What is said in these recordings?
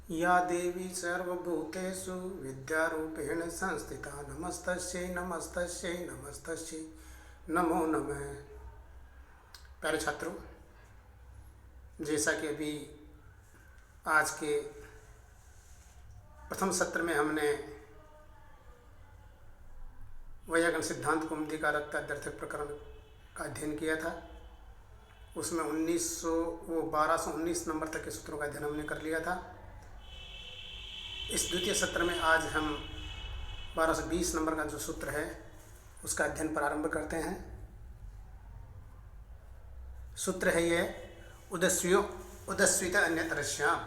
या देवी सर्वभूतेषु विद्यारूपेण संस्थिता नमस्तस्यै नमस्तस्यै नमस्तस्यै नमो नमः। प्यारे छात्रों, जैसा कि अभी आज के प्रथम सत्र में हमने वैयाकरण सिद्धांत कौमुदी का रक्ताद्यर्थक प्रकरण का अध्ययन किया था, उसमें 1219 नंबर तक के सूत्रों का अध्ययन हमने कर लिया था। इस द्वितीय सत्र में आज हम 1220 नंबर का जो सूत्र है उसका अध्ययन प्रारंभ करते हैं। सूत्र है ये उदस्वित अन्यतरस्याम,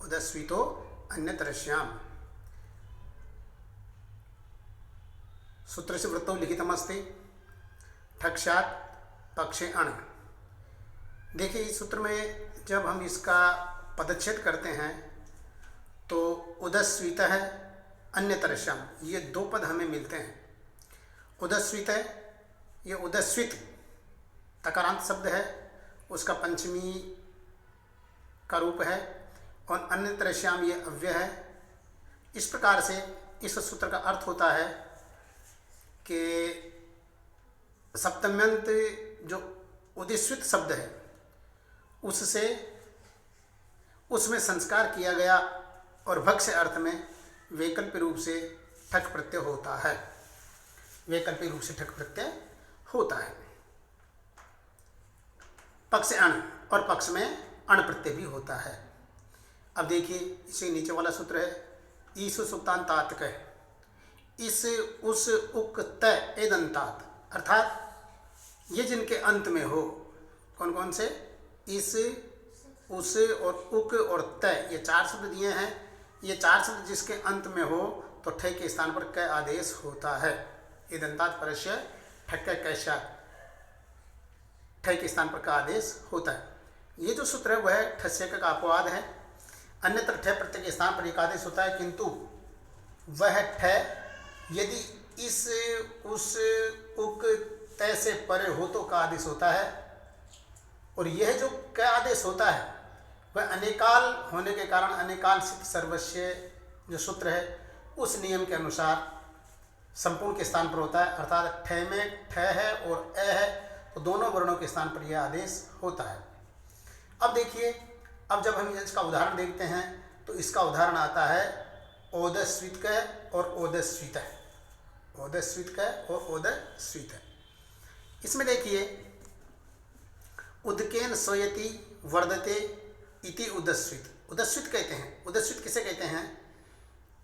उदस्वितो अन्यतरस्याम। सूत्र से वृत्तौ लिखितमस्ति ठक्षात् पक्षे अण। देखिए, इस सूत्र में जब हम इसका पदच्छेद करते हैं तो उदस्वित है अन्यतरस्याम, ये दो पद हमें मिलते हैं। उदस्वित है, ये उदस्वित तकारांत शब्द है, उसका पंचमी का रूप है, और अन्यतरस्याम ये अव्यय है। इस प्रकार से इस सूत्र का अर्थ होता है कि सप्तम्यंत जो उदस्वित शब्द है उससे उसमें संस्कार किया गया और भक्ष्य अर्थ में वैकल्पिक रूप से ठक प्रत्यय होता है। वैकल्पिक रूप से ठक प्रत्यय होता है। पक्ष अण, और पक्ष में अण प्रत्यय भी होता है। अब देखिए, इसे नीचे वाला सूत्र है ईसु सुक्तांतात कह, इस उस उक त एदंतात, अर्थात ये जिनके अंत में हो। कौन कौन से? इस, उस और उक और त, ये चार शब्द दिए हैं। ये चार शब्द जिसके अंत में हो तो ठय के स्थान पर क आदेश होता है। एदंतात परस्य ठक कैशात, ठय के स्थान पर का आदेश होता है। ये जो सूत्र है वह ठस्य का अपवाद है। अन्यत्र ठय प्रत्यय के स्थान पर एक आदेश होता है, किंतु वह ठय यदि इस, उस, उक, तय से परे हो तो का आदेश होता है। और यह जो क आदेश होता है वह अनेकाल होने के कारण अनेकाल सिद्ध सर्वस्व जो सूत्र है उस नियम के अनुसार संपूर्ण के स्थान पर होता है। अर्थात ठय में ठ है और अ है तो दोनों वर्णों के स्थान पर यह आदेश होता है। अब देखिए, अब जब हम इसका उदाहरण देखते हैं तो इसका उदाहरण आता है ओदस्वित क और ओदस्वित है। ओदस्वित क और ओदस्वित है। इसमें देखिए, उदकेन सोयति वर्धते इति उदस्वित। उदस्वित कहते हैं। उदस्वित किसे कहते हैं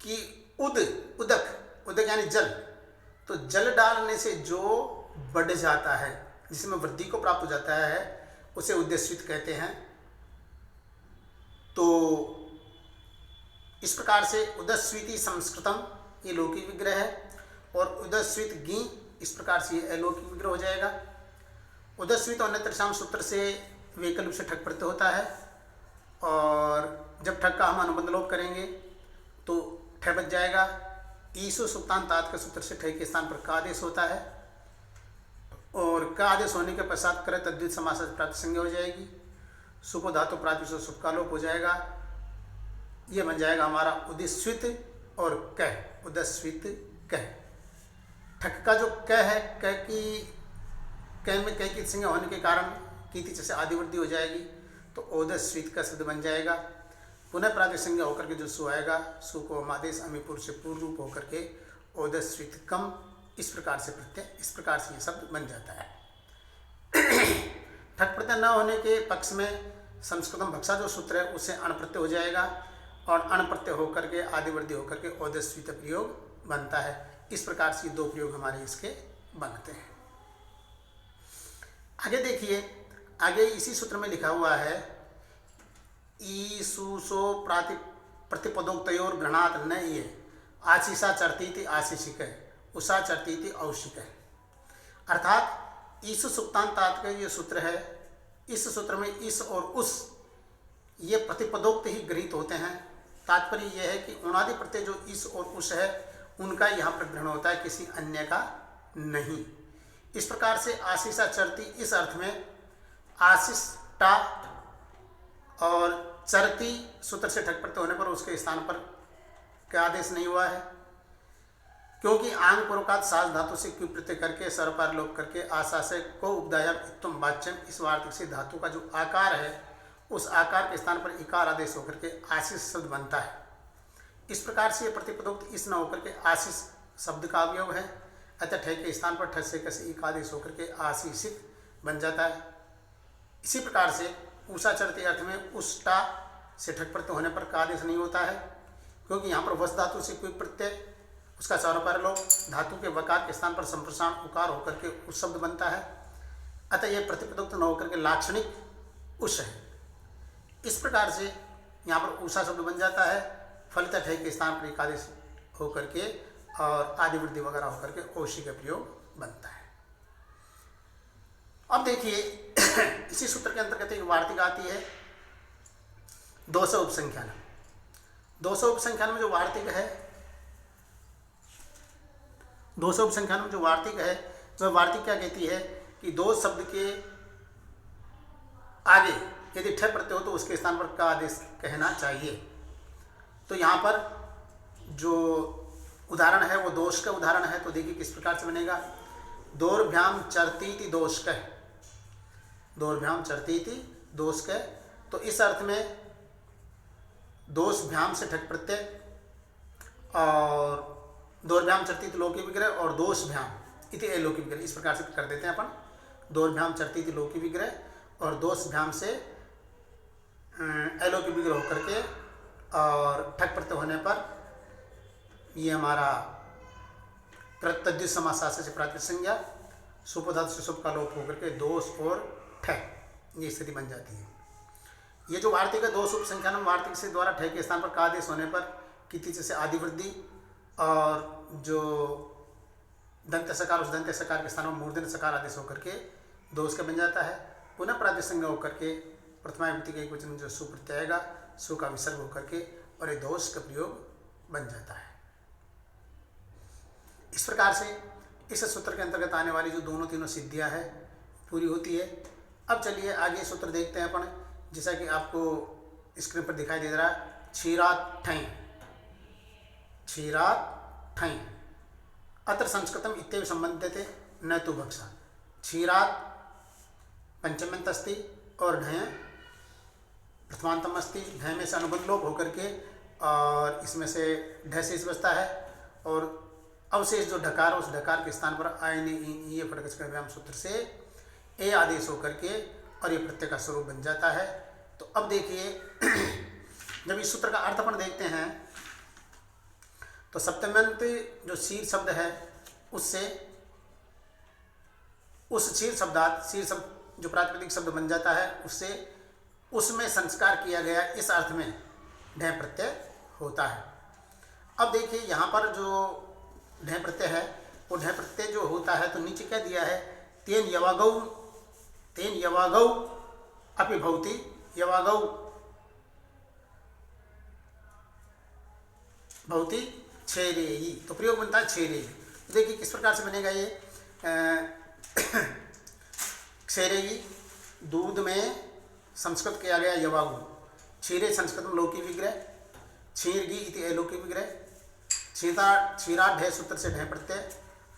कि उदक यानी जल, तो जल डालने से जो बढ़ जाता है, जिसमें वृद्धि को प्राप्त हो जाता है, उसे उदस्वित कहते हैं। तो इस प्रकार से उदस्विति संस्कृतम ये लौकिक विग्रह है, और उदस्वित गी इस प्रकार से ये अलौकिक विग्रह हो जाएगा। उदस्वित और अन्यतरस्याम सूत्र से वैकल्पिक से ठक प्रत्यय होता है, और जब ठक का हम अनुबंध लोप करेंगे तो ठय बच जाएगा। ईसु सुक्तांतात के सूत्र से ठय के स्थान पर का आदेश होता है, और का आदेश होने के पश्चात कर तद्वित समास प्राप्त संज्ञा हो जाएगी। सुपो धातु प्राप्त से सुप का लोप हो जाएगा। ये बन जाएगा हमारा उदस्वित और कह, उदस्वित कह। ठक का जो कह है, कह की कह में कह की संज्ञा होने के कारण कीति जैसे आदिवृद्धि हो जाएगी, तो ओदस्वित का शब्द बन जाएगा। पुनः प्रातिक संज्ञा होकर के जो सु आएगा, सु को आदेश अमीपुर से पूर्व रूप होकर के ओदस्वित कम, इस प्रकार से प्रत्यय, इस प्रकार से ये शब्द बन जाता है। ठक प्रत्यय न होने के पक्ष में संस्कृतम भक्षा जो सूत्र है उससे अण प्रत्यय हो जाएगा, और अण प्रत्यय होकर के आदिवृद्धि होकर के ओदस्वित प्रयोग बनता है। इस प्रकार से दो प्रयोग हमारे इसके बनते हैं। आगे देखिए, आगे इसी सूत्र में लिखा हुआ है ईसुसो प्रतिपदोक्तयोर ग्रहणात न ये आशीषा चरतीति आशीषिक है, उषा चरतीति औशिक है। अर्थात ईसु सुक्तांतात का ये सूत्र है। इस सूत्र में इस और उस ये प्रतिपदोक्त ही गृहीत होते हैं। तात्पर्य यह है कि उणादि प्रत्यय जो इस और उस है उनका यहाँ पर ग्रहण होता है, किसी अन्य का नहीं। इस प्रकार से आशीषा चरती इस अर्थ में आशिष्टा और चरती सूत्र से ठक प्रत्यय होने पर उसके स्थान पर क्या आदेश नहीं हुआ है, क्योंकि आंग पूर्वकात सास धातु से क्यू प्रत्यय करके सर्वपार लोप करके आशा से को उपदायम इत्तम वाच्यम इस वार्तिक से धातु का जो आकार है उस आकार के स्थान पर इकार आदेश होकर के आशीष शब्द बनता है। इस प्रकार से प्रतिपदोक्त इस न होकर के आशीष शब्द का अवयव है, अतः ठे के स्थान पर ठस से कसे इक आदेश होकर के आशीषित बन जाता है। इसी प्रकार से ऊषा चरती अर्थ में उष्टा से ठक प्रत्यय होने पर का आदेश नहीं होता है, क्योंकि यहाँ पर वस धातु से कोई प्रत्यय उसका सौरपर लोप धातु के वकार के स्थान पर संप्रसारण उकार होकर के उस शब्द बनता है, अतः यह प्रतिपदोक्त न होकर के लाक्षणिक उष है। इस प्रकार से यहाँ पर ऊषा शब्द बन जाता है, फलित ठे के स्थान पर एकादेश होकर के और आदि वृद्धि वगैरह होकर के ओशी का प्रयोग बनता है। अब देखिए इसी सूत्र के अंतर्गत एक वार्तिक आती है 200 उपसंख्यान। 200 उपसंख्यान में जो वार्तिक है 200 उपसंख्यान में जो वार्तिक है वह वार्तिक क्या कहती है कि दो शब्द के आगे यदि ठे प्रत्यय हो तो उसके स्थान पर का आदेश कहना चाहिए। तो यहाँ पर जो उदाहरण है वो दोष का उदाहरण है, तो देखिए किस प्रकार से बनेगा। दोर्भ्याम चरतीति दोष कह, दोर्भ्याम चरतीति दोष कह, तो इस अर्थ में दोष भ्याम से ठक प्रत्यय और दोर्भ्याम चरतीति लोकी विग्रह और दोष भ्याम इति अलोकी विग्रह, इस प्रकार से कर देते हैं अपन। दोर्भ्याम चरतीति लोकी विग्रह और दोष भ्याम से अलोकी विग्रह होकर के और ठक प्रत्यय होने पर ये हमारा प्रत्यय समासास से प्रातिपदिक संज्ञा सुपधातु से सुप का लोप होकर के दोष और ठह ये स्थिति बन जाती है। ये जो वार्तिक है 200 उपसंख्यान वार्तिक से द्वारा ठह के स्थान पर का आदेश होने पर किति से आदि वृद्धि और जो दंत सकार उस दंत सकार के स्थान पर मूर्धन्य सकार आदेश होकर के दोष का बन जाता है। पुनः प्रातिपदिक संज्ञा होकर के प्रथमा विभक्ति के एक वचन में जो सु प्रत्यय आएगा सु का विसर्ग होकर के और ये दोष का प्रयोग बन जाता है। इस प्रकार से इस सूत्र के अंतर्गत आने वाली जो दोनों तीनों सिद्धियां है पूरी होती है। अब चलिए आगे सूत्र देखते हैं अपन, जैसा कि आपको स्क्रीन पर दिखाई दे रहा है। क्षीरात ठई, क्षीरात ठई अत्र संस्कृतम इत्येव संबंध्यते न तो भक्षा। क्षीरात पंचम्यंत अस्ति और ढय प्रथमांतम अस्ति, ढय में से अनुबंध लोप होकर के और इसमें से ढय से बचता है और अवशेष जो ढकार उस ढकार के स्थान पर आयने ये फटक व्यायाम सूत्र से ए आदेश होकर के और ये प्रत्यय का स्वरूप बन जाता है। तो अब देखिए जब इस सूत्र का अर्थ अपन देखते हैं तो सप्तम्यंत जो शीर शब्द है उससे उस शीर शब्दात शीर शब्द जो प्रातिपदिक शब्द बन जाता है उससे उसमें संस्कार किया गया इस अर्थ में ढय प्रत्यय होता है। अब देखिए यहाँ पर जो ढय प्रत्यय है वो ढय प्रत्यय जो होता है तो नीचे क्या दिया है, तेन यवागौ अपि भवति, यवागौ भवति छेरेयी, तो प्रयोग बनता है छेरेयी। तो देखिए किस प्रकार से बनेगा ये क्षेरेयी दूध में संस्कृत किया गया यवागु, क्षीरे संस्कृत में लौकी विग्रह, क्षीरगी इति अलोकी विग्रह, क्षीरा ढय सूत्र से ढय प्रत्यय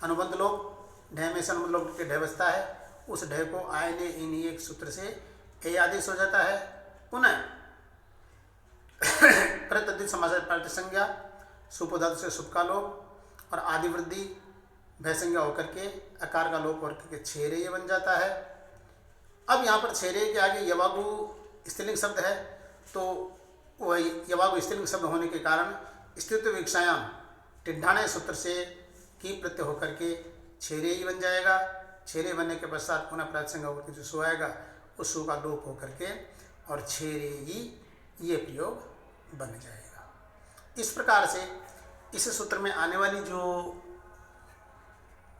अनुबंध लोप ढय में से अनुबंध लोप के ढय बचता है, उस ढय को आयने इन एक सूत्र से ए आदेश हो जाता है। पुनः प्रत्यय समास प्रातिपदिक संज्ञा सुपधातु से सुप का लोप और आदि वृद्धि भय संज्ञा होकर के अकार का लोप होकर के छेरे बन जाता है। अब यहाँ पर छेरे के आगे यवागु स्त्रीलिंग शब्द है तो वह यवागु स्त्रीलिंग शब्द होने के कारण स्त्रीत्व विवक्षायाम टिड्ढाने सूत्र से की प्रत्यय होकर के छेरे ही बन जाएगा। छेरे बनने के पश्चात पुनः प्रातिपदिक होकर के जो सु आएगा उस सु का लोप होकर के और छेरे ही ये प्रयोग बन जाएगा। इस प्रकार से इस सूत्र में आने वाली जो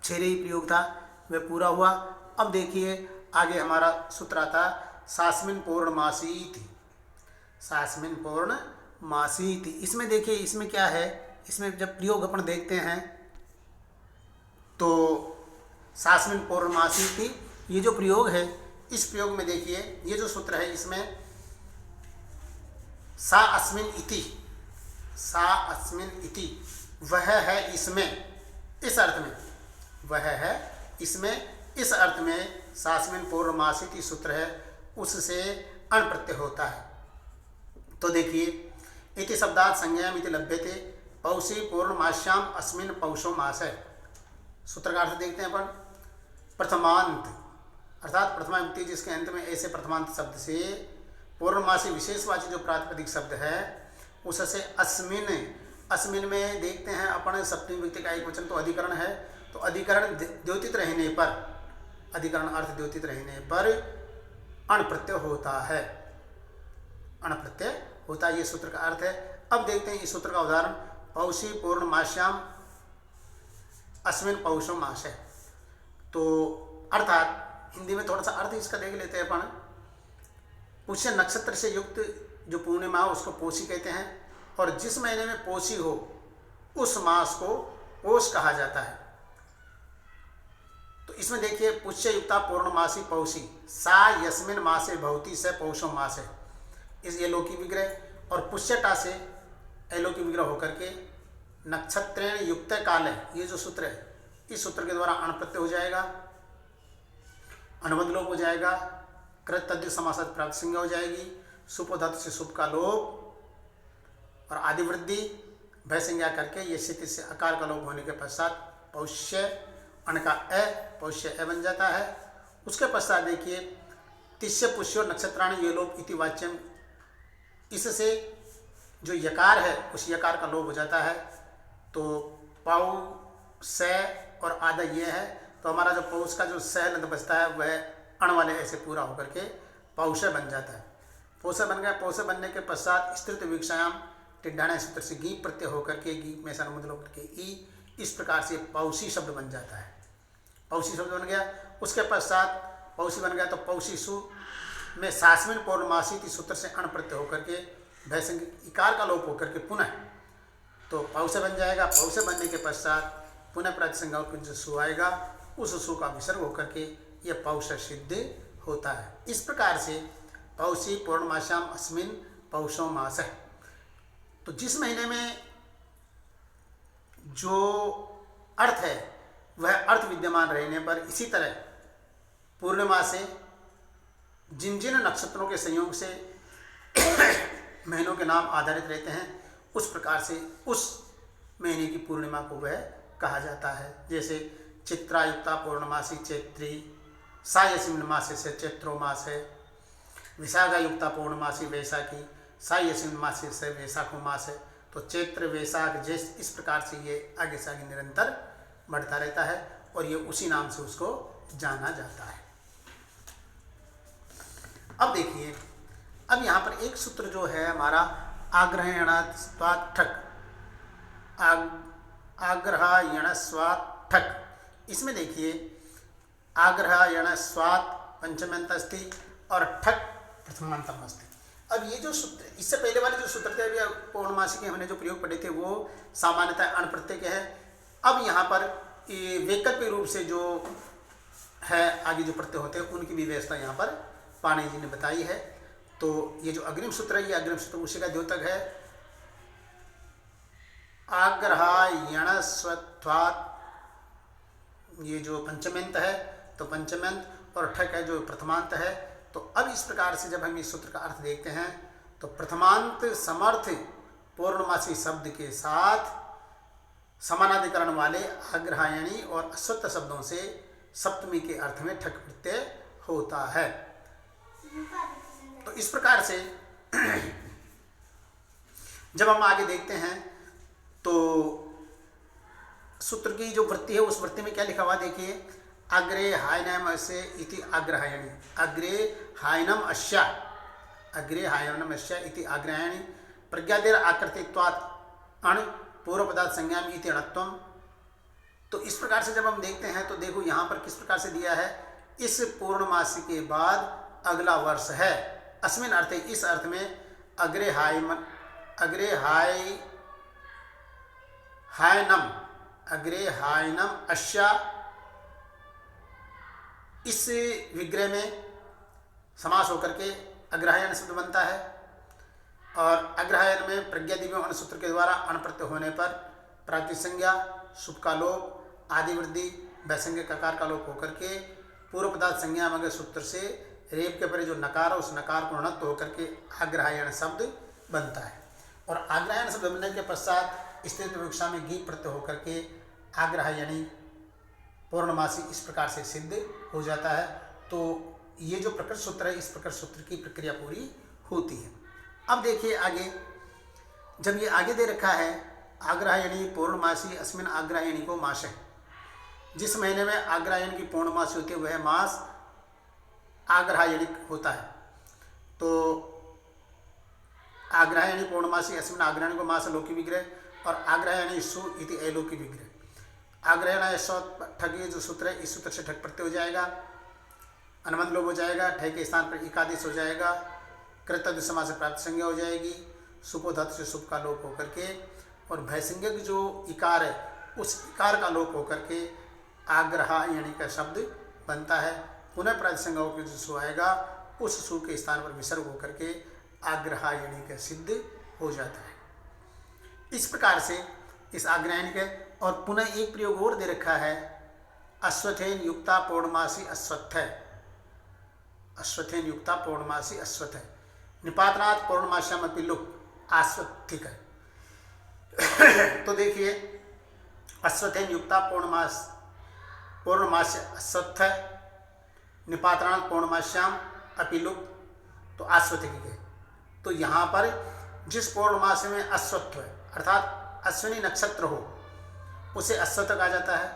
छेरे ही प्रयोग था वह पूरा हुआ। अब देखिए आगे हमारा सूत्र आता सास्मिन पौर्णमासीति, सास्मिन पौर्णमासीति। इसमें देखिए इसमें क्या है, इसमें जब प्रयोग अपन देखते हैं तो सास्मिन पौर्णमासीति ये जो प्रयोग है इस प्रयोग में देखिए ये जो सूत्र है इसमें सा अस्मिन इति, सा अस्मिन इति, वह है इसमें, इस अर्थ में, वह है इसमें, इस अर्थ में सास्मिन पूर्णमासी सूत्र है, उससे अण प्रत्यय होता है। तो देखिए, इति शब्दात संज्ञाम इति लभ्यते पौषी पूर्णमास्याम अस्मिन पौषो मास है। सूत्र का अर्थ देखते हैं अपन। प्रथमांत अर्थात प्रथमा विभक्ति जिसके अंत में ऐसे प्रथमांत शब्द से पूर्णमासी विशेषवाची जो प्रातिपदिक शब्द है उससे अस्मिन, अस्मिन में देखते हैं अपन सप्तमी विभक्ति का एक वचन तो अधिकरण है, तो अधिकरण द्योतित रहने पर, अधिकरण अर्थ द्योतित रहने पर अण प्रत्यय होता है, अण प्रत्यय होता है, ये सूत्र का अर्थ है। अब देखते हैं इस सूत्र का उदाहरण। पौषी पूर्णमास्याम अस्मिन पौषो मास है। तो अर्थात हिंदी में थोड़ा सा अर्थ इसका देख लेते हैं अपन। पुष्य नक्षत्र से युक्त जो पूर्णिमा हो उसको पोषी कहते हैं, और जिस महीने में पोषी हो उस मास को पोष कहा जाता है। तो इसमें देखिए, पुष्य युक्ता पूर्णमासी पौषी सा यस्मिन मासे भवती से पौषो मास है, इस ये लौकिक विग्रह, और पुष्यटा से अलौकिक विग्रह होकर के नक्षत्रेण युक्त काल है, ये जो सूत्र है इस सूत्र के द्वारा अण प्रत्यय हो जाएगा, अनुबंध लोप हो जाएगा, कृत तद्धित समासात प्राप्त संज्ञा हो जाएगी, सुप धातु से सुप का लोप और आदि वृद्धि भय संज्ञा करके ये स्थिति से आकार का लोप होने के पश्चात पौष्य अण का अ, पौष्य अ बन जाता है। उसके पश्चात देखिए, तिष्य पुष्यो नक्षत्राणी ये लोप इति वाच्यम, इससे जो यकार है उस यकार का लोप हो जाता है। तो पौ से और आधा ये है, तो हमारा जो पौष का जो सह लंद बचता है वह अण वाले ऐसे पूरा होकर के पौषय बन जाता है। पौषय बन गया। पौषय बनने के पश्चात स्त्रित वीक्षायाम टिड्ढाणे सूत्र से गी प्रत्यय होकर के गी में अनुबंध होकर के ई, इस प्रकार से पौषी शब्द बन जाता है। पौषी शब्द बन गया। उसके पश्चात पौषी बन गया तो पौषी सु में सास्मिन पौर्णमासी सूत्र से अण प्रत्यय होकर के भयसंग इकार का लोप होकर के पुनः तो पौषय बन जाएगा। पौषय बनने के पश्चात पुनः प्रतिसंज्ञा जो सु आएगा, उस सु का विसर्ग होकर के यह पौष सिद्ध होता है। इस प्रकार से पौषी पूर्णमास्याम अस्मिन पौषो मास है। तो जिस महीने में जो अर्थ है वह अर्थ विद्यमान रहने पर, इसी तरह पूर्णिमा से जिन जिन नक्षत्रों के संयोग से महीनों के नाम आधारित रहते हैं उस प्रकार से उस महीने की पूर्णिमा को वह कहा जाता है। जैसे चित्रायुक्ता पूर्णमासी चैत्री, सायसिन मासे से चैत्रो मास है। विशाखायुक्ता पूर्णमासी वैशाखी, सायसिन मासे से वैशाखो मास है। तो चैत्र वैशाख ज्येष्ठ, इस प्रकार से ये आगे से आगे निरंतर बढ़ता रहता है और ये उसी नाम से उसको जाना जाता है। अब देखिए, अब यहाँ पर एक सूत्र जो है हमारा आग्रहणस्वात्ठक, आग्रहायणस्वात्ठक, इसमें देखिए आग्रहायणस्वात् पंचमांत अस्ति और ठक प्रथमांतम अस्ति। अब ये जो सूत्र, इससे पहले वाले जो सूत्र थे अभी पूर्णमासी के हमने जो प्रयोग पढ़े थे वो सामान्यतः अण प्रत्यय के हैं। अब यहाँ पर वैकल्पिक रूप से जो है आगे जो प्रत्यय होते हैं उनकी भी व्यवस्था यहाँ पर पाणिनि जी ने बताई है। तो ये जो अग्रिम सूत्र है, ये अग्रिम सूत्र उसी का द्योतक है। आग्रहायणस्वात्, ये जो पंचमांत है तो पंचमांत, और ठक है जो प्रथमांत है। तो अब इस प्रकार से जब हम इस सूत्र का अर्थ देखते हैं तो प्रथमांत समर्थ पूर्णमासी शब्द के साथ समानाधिकरण वाले आग्रहायणी और अश्वत्थ शब्दों से सप्तमी के अर्थ में ठक प्रत्यय होता है। तो इस प्रकार से जब हम आगे देखते हैं तो सूत्र की जो वृत्ति है उस वृत्ति में क्या लिखा हुआ देखिए, अग्रे हायनम अस्य इति आग्रहायणी, अग्रे हायनम अश्या, अग्रे हायनम अश्या इति आग्रहायणी, प्रज्ञादेर आकृतित्वात् अण पूर्व पदार्थ संज्ञाम इति अणत्वम। तो इस प्रकार से जब हम देखते हैं तो देखो यहाँ पर किस प्रकार से दिया है, इस पूर्णमासी के बाद अगला वर्ष है, अस्मिन अर्थ, इस अर्थ में अग्रे हायनम, अग्रे हायनम अश्या, इस विग्रह में समास होकर के अग्रहायण शब्द बनता है। और अग्रहायण में प्रज्ञादिव्य अण सूत्र के द्वारा अण प्रत्यय होने पर प्रातिपदिक संज्ञा, शुभ का लोप, आदि वृद्धि, वैसंज्ञ ककार का लोप होकर के पूर्व पदार्थ संज्ञा मग सूत्र से रेप के परे जो नकार है उस नकार को णत्व होकर के आग्रहायण शब्द बनता है। और आग्रहायण शब्द बनने के पश्चात स्त्री विवक्षा में गी प्रत्यय होकर के आग्रहायणी पूर्णमासी इस प्रकार से सिद्ध हो जाता है। तो ये जो प्रकृत सूत्र है इस प्रकृत सूत्र की प्रक्रिया पूरी होती है। अब देखिए आगे, जब ये आगे दे रखा है आग्रहायणी पूर्णमासी अस्मिन आग्रहायणी को मास है, जिस महीने में आग्रहायण की पूर्णमासी होती है वह मास आग्रहायणिक होता है। तो आग्रहायणी पूर्णमासी अस्मिन आग्रहायणी को मास लोकी विग्रह और आग्रहायणी सु इति अलोकी विग्रह। आग्रहायण ठग ये जो सूत्र है इस सूत्र से ठग प्रत्यय हो जाएगा, अनुबंध लोप हो जाएगा, ठग के स्थान पर इकादेश हो जाएगा, कृतज्ञ समास से प्राप्त संज्ञा हो जाएगी, सुपो धातु से सुप का लोप होकर के और भयसंज्ञक जो इकार है उस इकार का लोप होकर के आग्रहायणी का शब्द बनता है। पुनः प्रातिसंज्ञा होकर जो सु आएगा उस सु के स्थान पर विसर्ग होकर के आग्रहायणी का सिद्ध हो जाता है। इस प्रकार से इस आग्रहायणी के और पुनः एक प्रयोग और दे रखा है अश्वथेन युक्ता पौर्णमासी अश्वत्थ है, अश्वथेन युक्ता पौर्णमासी अश्वत्थ है, निपातनात् पौर्णमास्याम अपि लुक आश्वत्थिक है। तो देखिए अश्वथेन युक्ता पौर्णमास्य अश्वत्थ है, निपातनात् पौर्णमास्याम अपि लुक तो आश्वत्थिक है। तो यहाँ पर जिस पौर्णमास में अश्वत्थ है अर्थात अश्विनी नक्षत्र हो उसे अश्वत्थ कहा जाता है।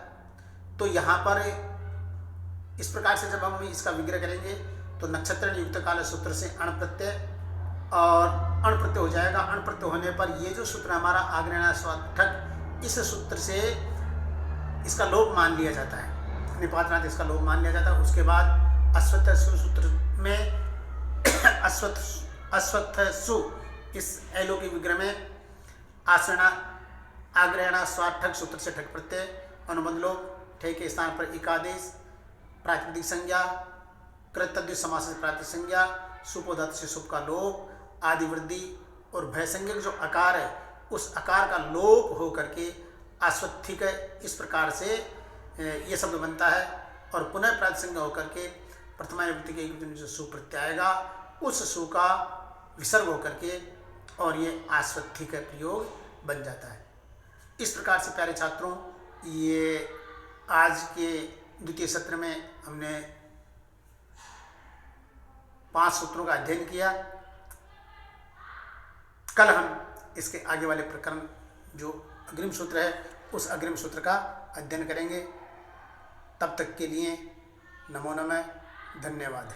तो यहाँ पर इस प्रकार से जब हम इसका विग्रह करेंगे तो नक्षत्र युक्त काल सूत्र से अण प्रत्यय और अण प्रत्यय हो जाएगा। अण प्रत्यय होने पर ये जो सूत्र हमारा आग्रहणास्वार्थक इस सूत्र से इसका लोप मान लिया जाता है, निपातनात् इसका लोप मान लिया जाता है। उसके बाद अश्वत्थ सूत्र में अश्वत्थ सु इस अलोकी विग्रह में आग्रहणा स्वार्थक सूत्र से ठग प्रत्यय, अनुबंध लोप, ठे के स्थान पर इकादेश, प्रातिपदिक संज्ञा, कृतज्ञ समास से प्रातिपदिक संज्ञा, सुपो धातु से सुप का लोप, आदि वृद्धि और भयसंज्ञक जो आकार है उस आकार का लोप हो करके आश्वत्थिक इस प्रकार से ये शब्द बनता है। और पुनः प्रातिपदिक संज्ञा होकर के प्रथमा विभक्ति के एक जो सु प्रत्यय आएगा उस सु का विसर्ग होकर के और ये आश्वत्थिक प्रयोग बन जाता है। इस प्रकार से प्यारे छात्रों ये आज के द्वितीय सत्र में हमने 5 सूत्रों का अध्ययन किया। कल हम इसके आगे वाले प्रकरण जो अग्रिम सूत्र है उस अग्रिम सूत्र का अध्ययन करेंगे। तब तक के लिए नमो नमः, धन्यवाद।